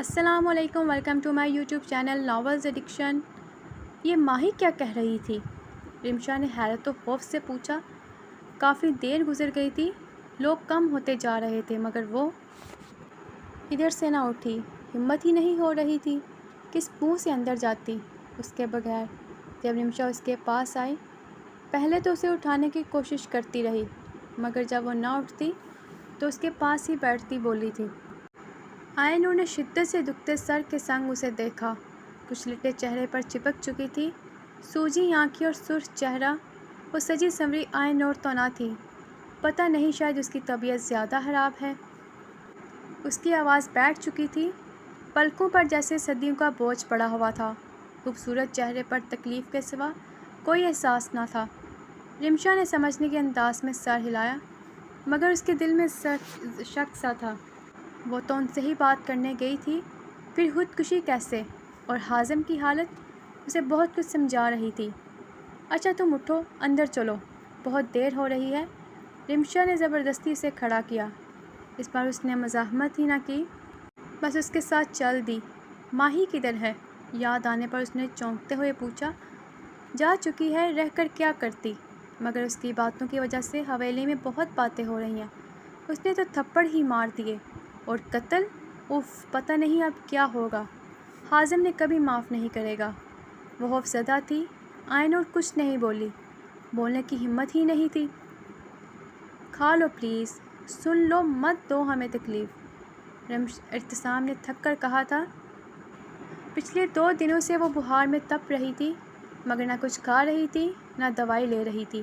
السلام علیکم، welcome to my YouTube channel novels addiction. یہ ماہی کیا کہہ رہی تھی؟ رمشا نے حیرت و خوف سے پوچھا۔ کافی دیر گزر گئی تھی، لوگ کم ہوتے جا رہے تھے مگر وہ ادھر سے نہ اٹھی۔ ہمت ہی نہیں ہو رہی تھی، کس منہ سے اندر جاتی اس کے بغیر۔ جب رمشا اس کے پاس آئی، پہلے تو اسے اٹھانے کی کوشش کرتی رہی مگر جب وہ نہ اٹھتی تو اس کے پاس ہی بیٹھتی بولی تھی۔ آئے نور نے شدت سے دکھتے سر کے سنگ اسے دیکھا۔ کچھ لٹیں چہرے پر چپک چکی تھی، سوجی آنکھیں اور سرخ چہرہ۔ وہ سجی سنوری آئے نور تو نہ تھی، پتہ نہیں شاید اس کی طبیعت زیادہ خراب ہے۔ اس کی آواز بیٹھ چکی تھی، پلکوں پر جیسے صدیوں کا بوجھ پڑا ہوا تھا۔ خوبصورت چہرے پر تکلیف کے سوا کوئی احساس نہ تھا۔ رمشا نے سمجھنے کے انداز میں سر ہلایا مگر اس کے دل میں شک سا تھا۔ وہ تو ان سے ہی بات کرنے گئی تھی، پھر خودکشی کیسے؟ اور حازم کی حالت اسے بہت کچھ سمجھا رہی تھی۔ اچھا تم اٹھو، اندر چلو، بہت دیر ہو رہی ہے۔ رمشا نے زبردستی اسے کھڑا کیا۔ اس بار اس نے مزاحمت ہی نہ کی، بس اس کے ساتھ چل دی۔ ماہی کدھر ہے؟ یاد آنے پر اس نے چونکتے ہوئے پوچھا۔ جا چکی ہے، رہ کر کیا کرتی؟ مگر اس کی باتوں کی وجہ سے حویلی میں بہت باتیں ہو رہی ہیں۔ اس نے تو تھپڑ ہی مار دیے، اور قتل؟ اف، پتہ نہیں اب کیا ہوگا۔ حازم نے کبھی معاف نہیں کرے گا۔ وہ خوف زدہ تھی۔ آئے نور کچھ نہیں بولی، بولنے کی ہمت ہی نہیں تھی۔ کھا لو پلیز، سن لو، مت دو ہمیں تکلیف، ارتسام نے تھک کر کہا تھا۔ پچھلے 2 دنوں سے وہ بخار میں تپ رہی تھی مگر نہ کچھ کھا رہی تھی نہ دوائی لے رہی تھی۔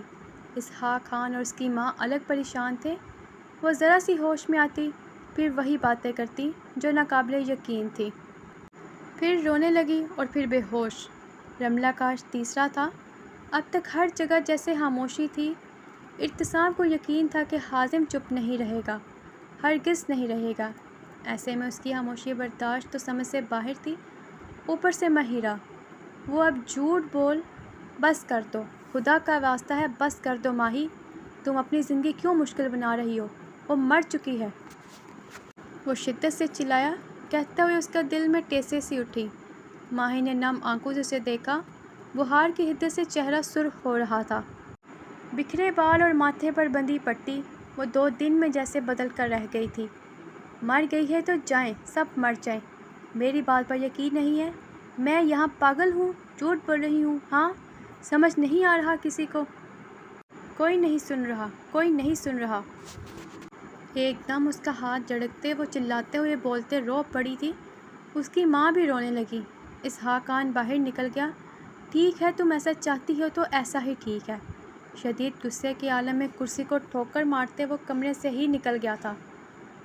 اسحاق خان اور اس کی ماں الگ پریشان تھے۔ وہ ذرا سی ہوش میں آتی پھر وہی باتیں کرتی جو ناقابل یقین تھی، پھر رونے لگی اور پھر بے ہوش۔ رملہ کا تیسرا تھا۔ اب تک ہر جگہ جیسے خاموشی تھی۔ ارتسام کو یقین تھا کہ حازم چپ نہیں رہے گا، ہرگز نہیں رہے گا۔ ایسے میں اس کی خاموشی برداشت تو سمجھ سے باہر تھی، اوپر سے ماہرہ۔ وہ اب جھوٹ بول، بس کر دو، خدا کا واسطہ ہے، بس کر دو ماہی، تم اپنی زندگی کیوں مشکل بنا رہی ہو؟ وہ مر چکی ہے، وہ شدت سے چلایا۔ کہتے ہوئے اس کا دل میں ٹیسے سی اٹھی۔ ماہی نے نم آنکھوں سے اسے دیکھا۔ بخار کی حدت سے چہرہ سرخ ہو رہا تھا، بکھرے بال اور ماتھے پر بندھی پٹی وہ 2 دن میں جیسے بدل کر رہ گئی تھی۔ مر گئی ہے تو جائیں، سب مر جائیں، میری بات پر یقین نہیں ہے؟ میں یہاں پاگل ہوں، جھوٹ بول رہی ہوں؟ ہاں، سمجھ نہیں آ رہا کسی کو؟ کوئی نہیں سن رہا، کوئی نہیں سن رہا۔ ایک دم اس کا ہاتھ جھڑکتے وہ چلاتے ہوئے بولتے رو پڑی تھی۔ اس کی ماں بھی رونے لگی۔ اسحاق خان باہر نکل گیا۔ ٹھیک ہے، تم ایسا چاہتی ہو تو ایسا ہی ٹھیک ہے۔ شدید غصے کے عالم میں کرسی کو ٹھوکر مارتے وہ کمرے سے ہی نکل گیا تھا۔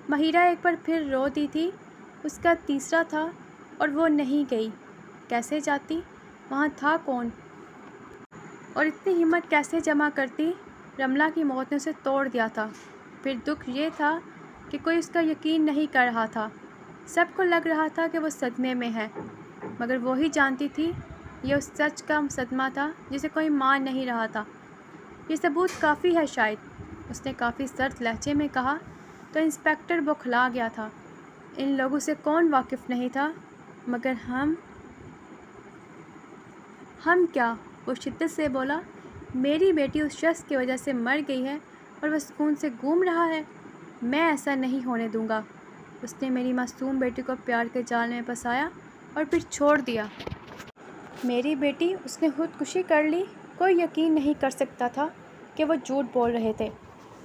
ماہرہ ایک بار پھر رو دی تھی۔ اس کا تیسرا تھا اور وہ نہیں گئی۔ کیسے جاتی؟ وہاں تھا کون؟ اور اتنی ہمت کیسے جمع کرتی؟ رملہ کی موت نے اسے توڑ دیا تھا۔ پھر دکھ یہ تھا کہ کوئی اس کا یقین نہیں کر رہا تھا۔ سب کو لگ رہا تھا کہ وہ صدمے میں ہے مگر وہی جانتی تھی یہ اس سچ کا صدمہ تھا جسے کوئی مان نہیں رہا تھا۔ یہ ثبوت کافی ہے شاید، اس نے کافی سرد لہجے میں کہا تو انسپکٹر بوکھلا گیا تھا۔ ان لوگوں سے کون واقف نہیں تھا؟ مگر ہم کیا؟ وہ شدت سے بولا۔ میری بیٹی اس شخص کی وجہ سے مر گئی ہے اور وہ سکون سے گھوم رہا ہے، میں ایسا نہیں ہونے دوں گا۔ اس نے میری معصوم بیٹی کو پیار کے جال میں پھنسایا اور پھر چھوڑ دیا۔ میری بیٹی، اس نے خودکشی کر لی؟ کوئی یقین نہیں کر سکتا تھا کہ وہ جھوٹ بول رہے تھے۔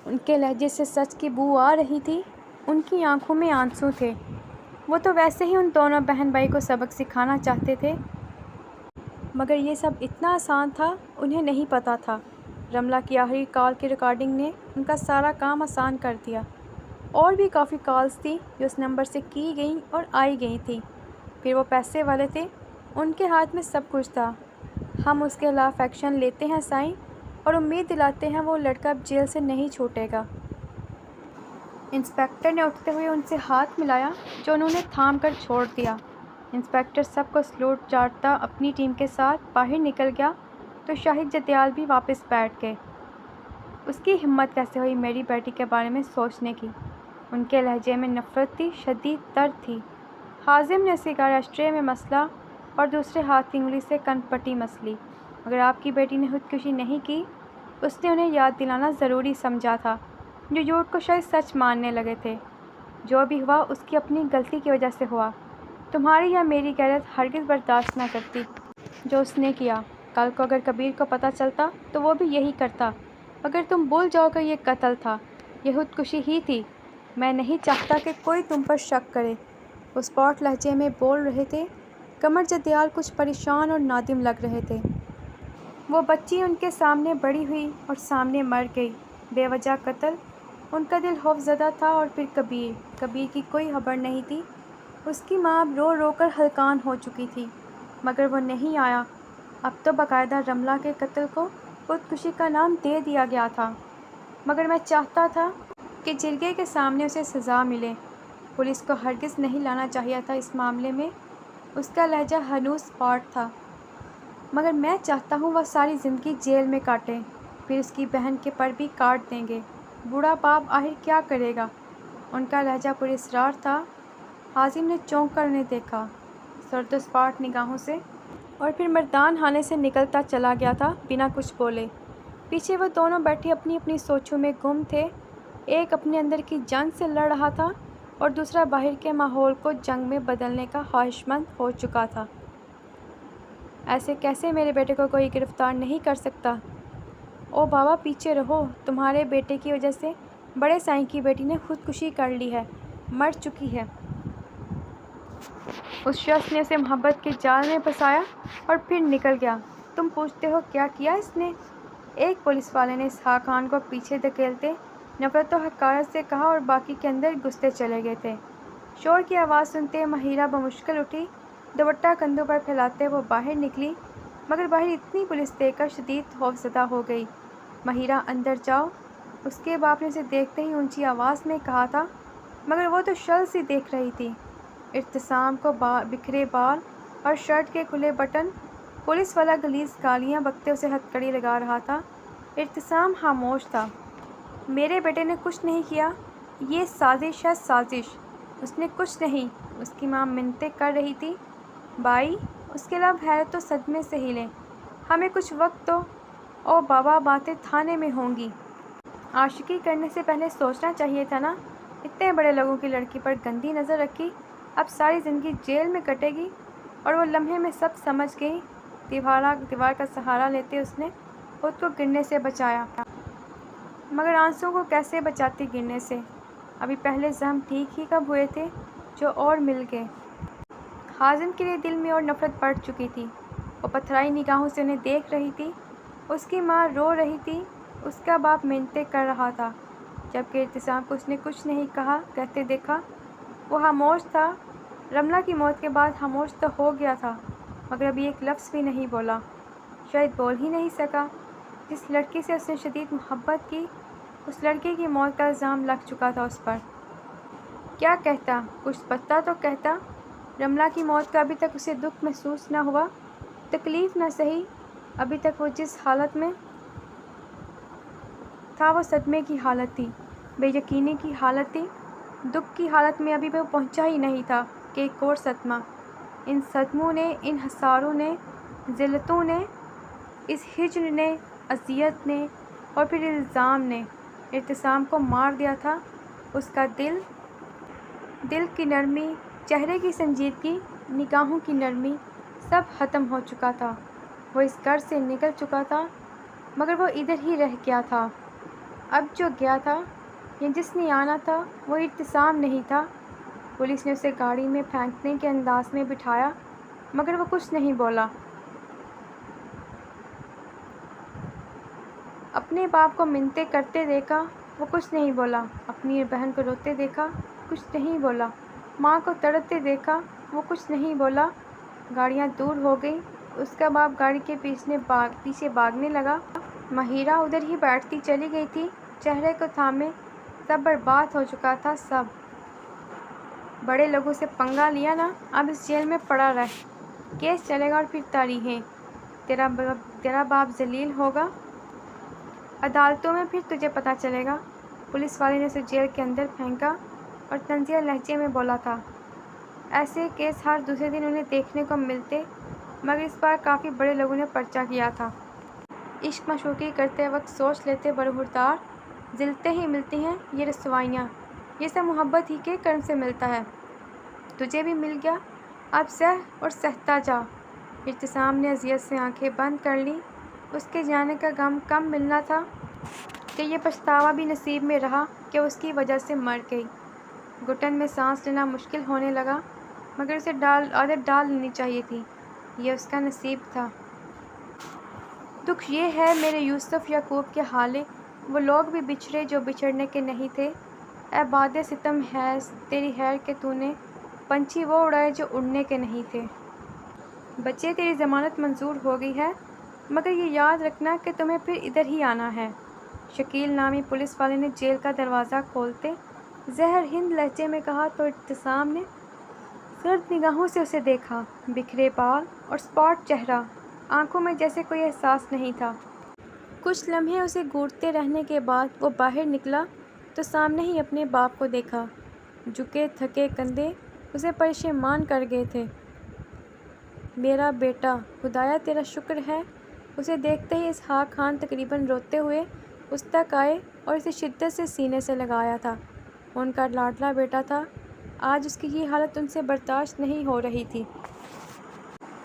ان کے لہجے سے سچ کی بو آ رہی تھی، ان کی آنکھوں میں آنسو تھے۔ وہ تو ویسے ہی ان دونوں بہن بھائی کو سبق سکھانا چاہتے تھے مگر یہ سب اتنا آسان تھا، انہیں نہیں پتہ تھا۔ رملہ کی آخری کال کی ریکارڈنگ نے ان کا سارا کام آسان کر دیا۔ اور بھی کافی کالز تھیں جو اس نمبر سے کی گئیں اور آئی گئی تھیں۔ پھر وہ پیسے والے تھے، ان کے ہاتھ میں سب کچھ تھا۔ ہم اس کے خلاف ایکشن لیتے ہیں سائیں، اور امید دلاتے ہیں وہ لڑکا اب جیل سے نہیں چھوٹے گا۔ انسپکٹر نے اٹھتے ہوئے ان سے ہاتھ ملایا جو انہوں نے تھام کر چھوڑ دیا۔ انسپکٹر سب کو سلوٹ چاٹتا اپنی ٹیم کے ساتھ باہر نکل گیا تو شاہد جدیال بھی واپس بیٹھ گئے۔ اس کی ہمت کیسے ہوئی میری بیٹی کے بارے میں سوچنے کی؟ ان کے لہجے میں نفرت تھی، شدید تر تھی۔ حازم نے سگار اسٹرے میں مسلا اور دوسرے ہاتھ کی انگلی سے کن پٹی مسلی۔ مگر آپ کی بیٹی نے خودکشی نہیں کی، اس نے انہیں یاد دلانا ضروری سمجھا تھا، جو جھوٹ کو شاید سچ ماننے لگے تھے۔ جو بھی ہوا اس کی اپنی غلطی کی وجہ سے ہوا۔ تمہاری یا میری غیرت ہرگز برداشت نہ کرتی جو اس نے کیا۔ کل کو اگر کبیر کو پتہ چلتا تو وہ بھی یہی کرتا، مگر تم بھول جاؤ کہ یہ قتل تھا، یہ خودکشی ہی تھی۔ میں نہیں چاہتا کہ کوئی تم پر شک کرے۔ وہ اسپاٹ لہجے میں بول رہے تھے۔ قمر جدیال کچھ پریشان اور نادم لگ رہے تھے۔ وہ بچی ان کے سامنے بڑی ہوئی اور سامنے مر گئی، بے وجہ قتل۔ ان کا دل خوف زدہ تھا۔ اور پھر کبیر کی کوئی خبر نہیں تھی۔ اس کی ماں اب رو رو کر ہلکان ہو چکی تھی، مگر وہ نہیں آیا۔ اب تو باقاعدہ رملہ کے قتل کو خودکشی کا نام دے دیا گیا تھا، مگر میں چاہتا تھا کہ جرگے کے سامنے اسے سزا ملے۔ پولیس کو ہرگز نہیں لانا چاہیے تھا اس معاملے میں۔ اس کا لہجہ ہنوز اسپاٹ تھا، مگر میں چاہتا ہوں وہ ساری زندگی جیل میں کاٹے، پھر اس کی بہن کے پر بھی کاٹ دیں گے۔ بوڑھا باپ آخر کیا کرے گا؟ ان کا لہجہ پراسرار تھا۔ حازم نے چونک کر انہیں دیکھا، سرد و سپاٹ نگاہوں سے، اور پھر مردان خانے سے نکلتا چلا گیا تھا بنا کچھ بولے۔ پیچھے وہ دونوں بیٹھے اپنی اپنی سوچوں میں گم تھے۔ ایک اپنے اندر کی جنگ سے لڑ رہا تھا اور دوسرا باہر کے ماحول کو جنگ میں بدلنے کا خواہشمند ہو چکا تھا۔ ایسے کیسے میرے بیٹے کو کوئی گرفتار نہیں کر سکتا؟ او بابا پیچھے رہو، تمہارے بیٹے کی وجہ سے بڑے سائیں کی بیٹی نے خودکشی کر لی ہے، مر چکی ہے۔ اس شخص نے اسے محبت کے جال میں پھنسایا اور پھر نکل گیا۔ تم پوچھتے ہو کیا کیا اس نے؟ ایک پولیس والے نے اسحاق خان کو پیچھے دھکیلتے نفرت و حقارت سے کہا، اور باقی کے اندر گھستے چلے گئے تھے۔ شور کی آواز سنتے مہیرہ بمشکل اٹھی، دوپٹہ کندھوں پر پھیلاتے وہ باہر نکلی، مگر باہر اتنی پولیس دیکھ کر شدید خوف زدہ ہو گئی۔ مہیرہ اندر جاؤ، اس کے باپ نے اسے دیکھتے ہی اونچی آواز میں کہا تھا، مگر وہ تو شل سی دیکھ رہی تھی۔ ارتسام کو بکھرے بال اور شرٹ کے کھلے بٹن، پولیس والا غلیظ گالیاں بکتے اسے ہتھکڑی لگا رہا تھا۔ ارتسام خاموش تھا۔ میرے بیٹے نے کچھ نہیں کیا، یہ سازش ہے، سازش۔ اس نے کچھ نہیں، اس کی ماں منتیں کر رہی تھی۔ بائی، اس کے لب حیرت و صدمے سے ہلے۔ ہمیں کچھ وقت دو۔ او بابا، باتیں تھانے میں ہوں گی۔ عاشقی کرنے سے پہلے سوچنا چاہیے تھا نا۔ اتنے بڑے لوگوں کی لڑکی پر گندی نظر رکھی، اب ساری زندگی جیل میں کٹے گی۔ اور وہ لمحے میں سب سمجھ گئی۔ دیوار کا سہارا لیتے اس نے خود کو گرنے سے بچایا، مگر آنسوؤں کو کیسے بچاتی گرنے سے؟ ابھی پہلے زخم ٹھیک ہی کب ہوئے تھے جو اور مل گئے؟ حازم کے لیے دل میں اور نفرت بڑھ چکی تھی۔ وہ پتھرائی نگاہوں سے انہیں دیکھ رہی تھی۔ اس کی ماں رو رہی تھی، اس کا باپ منتیں کر رہا تھا، جبکہ ارتسام کو اس نے کچھ نہیں کہتے دیکھا۔ وہ خاموش تھا، رملہ کی موت کے بعد خاموش تو ہو گیا تھا، مگر ابھی ایک لفظ بھی نہیں بولا، شاید بول ہی نہیں سکا۔ جس لڑکی سے اس نے شدید محبت کی، اس لڑکی کی موت کا الزام لگ چکا تھا اس پر۔ کیا کہتا؟ کچھ بتا تو کہتا۔ رملہ کی موت کا ابھی تک اسے دکھ محسوس نہ ہوا، تکلیف نہ سہی۔ ابھی تک وہ جس حالت میں تھا وہ صدمے کی حالت تھی، بے یقینی کی حالت تھی، دکھ کی حالت میں ابھی وہ پہنچا ہی نہیں تھا کہ ایک اور صدمہ۔ ان صدموں نے، ان حساروں نے، ذلتوں نے، اس ہجر نے، اذیت نے، اور پھر الزام نے ارتسام کو مار دیا تھا۔ اس کا دل کی نرمی، چہرے کی سنجیدگی، نگاہوں کی نرمی، سب ختم ہو چکا تھا۔ وہ اس گھر سے نکل چکا تھا، مگر وہ ادھر ہی رہ گیا تھا۔ اب جو گیا تھا یا جس نے آنا تھا وہ ارتسام نہیں تھا۔ پولیس نے اسے گاڑی میں پھینکنے کے انداز میں بٹھایا، مگر وہ کچھ نہیں بولا۔ اپنے باپ کو منتیں کرتے دیکھا، وہ کچھ نہیں بولا۔ اپنی بہن کو روتے دیکھا، کچھ نہیں بولا۔ ماں کو تڑپتے دیکھا، وہ کچھ نہیں بولا۔ گاڑیاں دور ہو گئیں، اس کا باپ گاڑی کے پیچھے بھاگنے لگا۔ مہیرہ ادھر ہی بیٹھتی چلی گئی تھی، چہرے کو تھامے۔ سب برباد ہو چکا تھا، سب۔ بڑے لوگوں سے پنگا لیا نا، اب اس جیل میں پڑا رہ۔ کیس چلے گا اور پھر تاریخیں۔ تیرا باپ ذلیل ہوگا عدالتوں میں، پھر تجھے پتہ چلے گا۔ پولیس والے نے اسے جیل کے اندر پھینکا اور طنزیہ لہجے میں بولا تھا، ایسے کیس ہر دوسرے دن انہیں دیکھنے کو ملتے، مگر اس بار کافی بڑے لوگوں نے پرچہ کیا تھا۔ عشق مشوقی کرتے وقت سوچ لیتے برہوردار، زلتے ہی ملتی ہیں یہ رسوائیاں، یہ سب محبت ہی کے کرم سے ملتا ہے۔ تجھے بھی مل گیا، اب سہ اور سہتا جا۔ ابتسام نے اذیت سے آنکھیں بند کر لیں۔ اس کے جانے کا غم کم ملنا تھا کہ یہ پچھتاوا بھی نصیب میں رہا کہ اس کی وجہ سے مر گئی۔ گھٹن میں سانس لینا مشکل ہونے لگا، مگر اسے عادت ڈال لینی چاہیے تھی، یہ اس کا نصیب تھا۔ دکھ یہ ہے میرے یوسف یعقوب کے حالے، وہ لوگ بھی بچھڑے جو بچھڑنے کے نہیں تھے۔ اے باد ستم حیض تیری خیر کہ تو نے پنچھی وہ اڑائے جو اڑنے کے نہیں تھے۔ بچے تیری ضمانت منظور ہو گئی ہے، مگر یہ یاد رکھنا کہ تمہیں پھر ادھر ہی آنا ہے۔ شکیل نامی پولیس والے نے جیل کا دروازہ کھولتے زہر ہند لہجے میں کہا تو ابتسام نے سرد نگاہوں سے اسے دیکھا۔ بکھرے بال اور اسپاٹ چہرہ، آنکھوں میں جیسے کوئی احساس نہیں تھا۔ کچھ لمحے اسے گھورتے رہنے کے بعد وہ باہر نکلا تو سامنے ہی اپنے باپ کو دیکھا۔ جھکے تھکے کندھے اسے پریشان کر گئے تھے۔ میرا بیٹا، خدایا تیرا شکر ہے۔ اسے دیکھتے ہی اسحاق خان تقریباً روتے ہوئے اس تک آئے اور اسے شدت سے سینے سے لگایا تھا۔ ان کا لاڈلا بیٹا تھا، آج اس کی یہ حالت ان سے برداشت نہیں ہو رہی تھی۔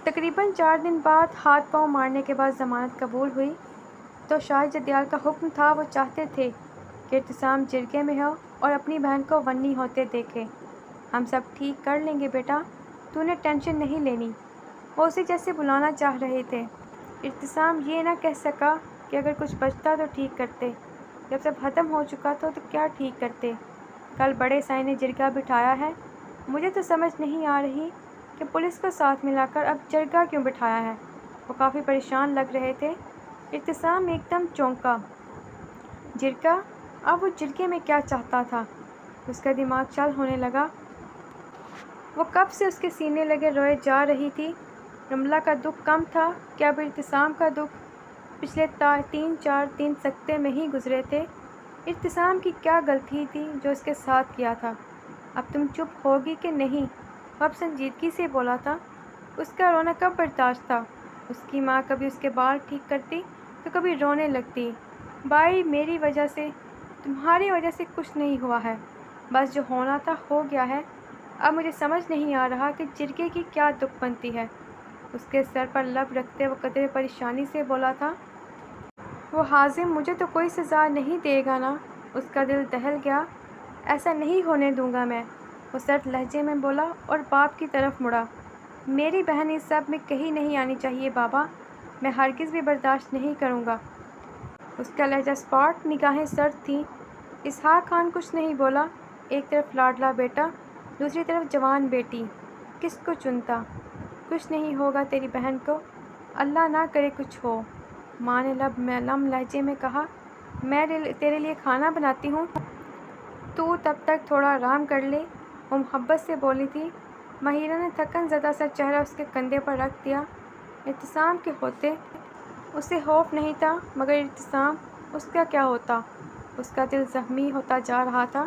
تقریباً 4 دن بعد ہاتھ پاؤں مارنے کے بعد ضمانت قبول ہوئی تو شاہ جدیال کا حکم تھا، وہ چاہتے تھے کہ ابتسام جرگے میں ہو اور اپنی بہن کو ونی ہوتے دیکھے۔ ہم سب ٹھیک کر لیں گے بیٹا، تو نے ٹینشن نہیں لینی، وہ اسے جیسے بلانا چاہ رہے تھے۔ ابتسام یہ نہ کہہ سکا کہ اگر کچھ بچتا تو ٹھیک کرتے، جب سب ختم ہو چکا تھا تو کیا ٹھیک کرتے۔ کل بڑے سائیں نے جرگہ بٹھایا ہے، مجھے تو سمجھ نہیں آ رہی کہ پولیس کو ساتھ ملا کر اب جرگہ کیوں بٹھایا ہے۔ وہ کافی پریشان لگ رہے تھے۔ ابتسام ایک دم چونکا۔ جرگہ؟ اب وہ جرگے میں کیا چاہتا تھا؟ اس کا دماغ چل ہونے لگا۔ وہ کب سے اس کے سینے لگے روئے جا رہی تھی۔ رملہ کا دکھ کم تھا کہ اب ابتسام کا دکھ؟ پچھلے 3-4 دن سکتے میں ہی گزرے تھے۔ ابتسام کی کیا غلطی تھی جو اس کے ساتھ کیا تھا؟ اب تم چپ ہوگی کہ نہیں؟ وہ اب سنجیدگی سے بولا تھا۔ اس کا رونا کب برداشت تھا؟ اس کی ماں کبھی اس کے بال ٹھیک کرتی تو کبھی رونے لگتی۔ بھائی میری وجہ سے، تمہاری وجہ سے کچھ نہیں ہوا ہے، بس جو ہونا تھا ہو گیا ہے۔ اب مجھے سمجھ نہیں آ رہا کہ جرگے کی کیا دکھ بنتی ہے۔ اس کے سر پر لب رکھتے وہ قدرے پریشانی سے بولا تھا۔ وہ حازم مجھے تو کوئی سزا نہیں دے گا نا؟ اس کا دل دہل گیا۔ ایسا نہیں ہونے دوں گا میں، وہ سرد لہجے میں بولا اور باپ کی طرف مڑا۔ میری بہن اس سب میں کہیں نہیں آنی چاہیے بابا، میں ہرگز بھی برداشت نہیں کروں گا۔ اس کا لہجہ اسپاٹ، نگاہیں سرد تھیں۔ اسحاق خان کچھ نہیں بولا۔ ایک طرف لاڈلا بیٹا، دوسری طرف جوان بیٹی، کس کو چنتا؟ کچھ نہیں ہوگا تیری بہن کو، اللہ نہ کرے کچھ ہو۔ ماں نے لم لہجے میں کہا، میں تیرے لیے کھانا بناتی ہوں، تو تب تک تھوڑا آرام کر لے۔ وہ محبت سے بولی تھی۔ ماہرہ نے تھکن زدہ سا چہرہ اس کے کندھے پر رکھ دیا۔ ابتسام کے ہوتے اسے خوف نہیں تھا، مگر ابتسام، اس کا کیا ہوتا؟ اس کا دل زخمی ہوتا جا رہا تھا۔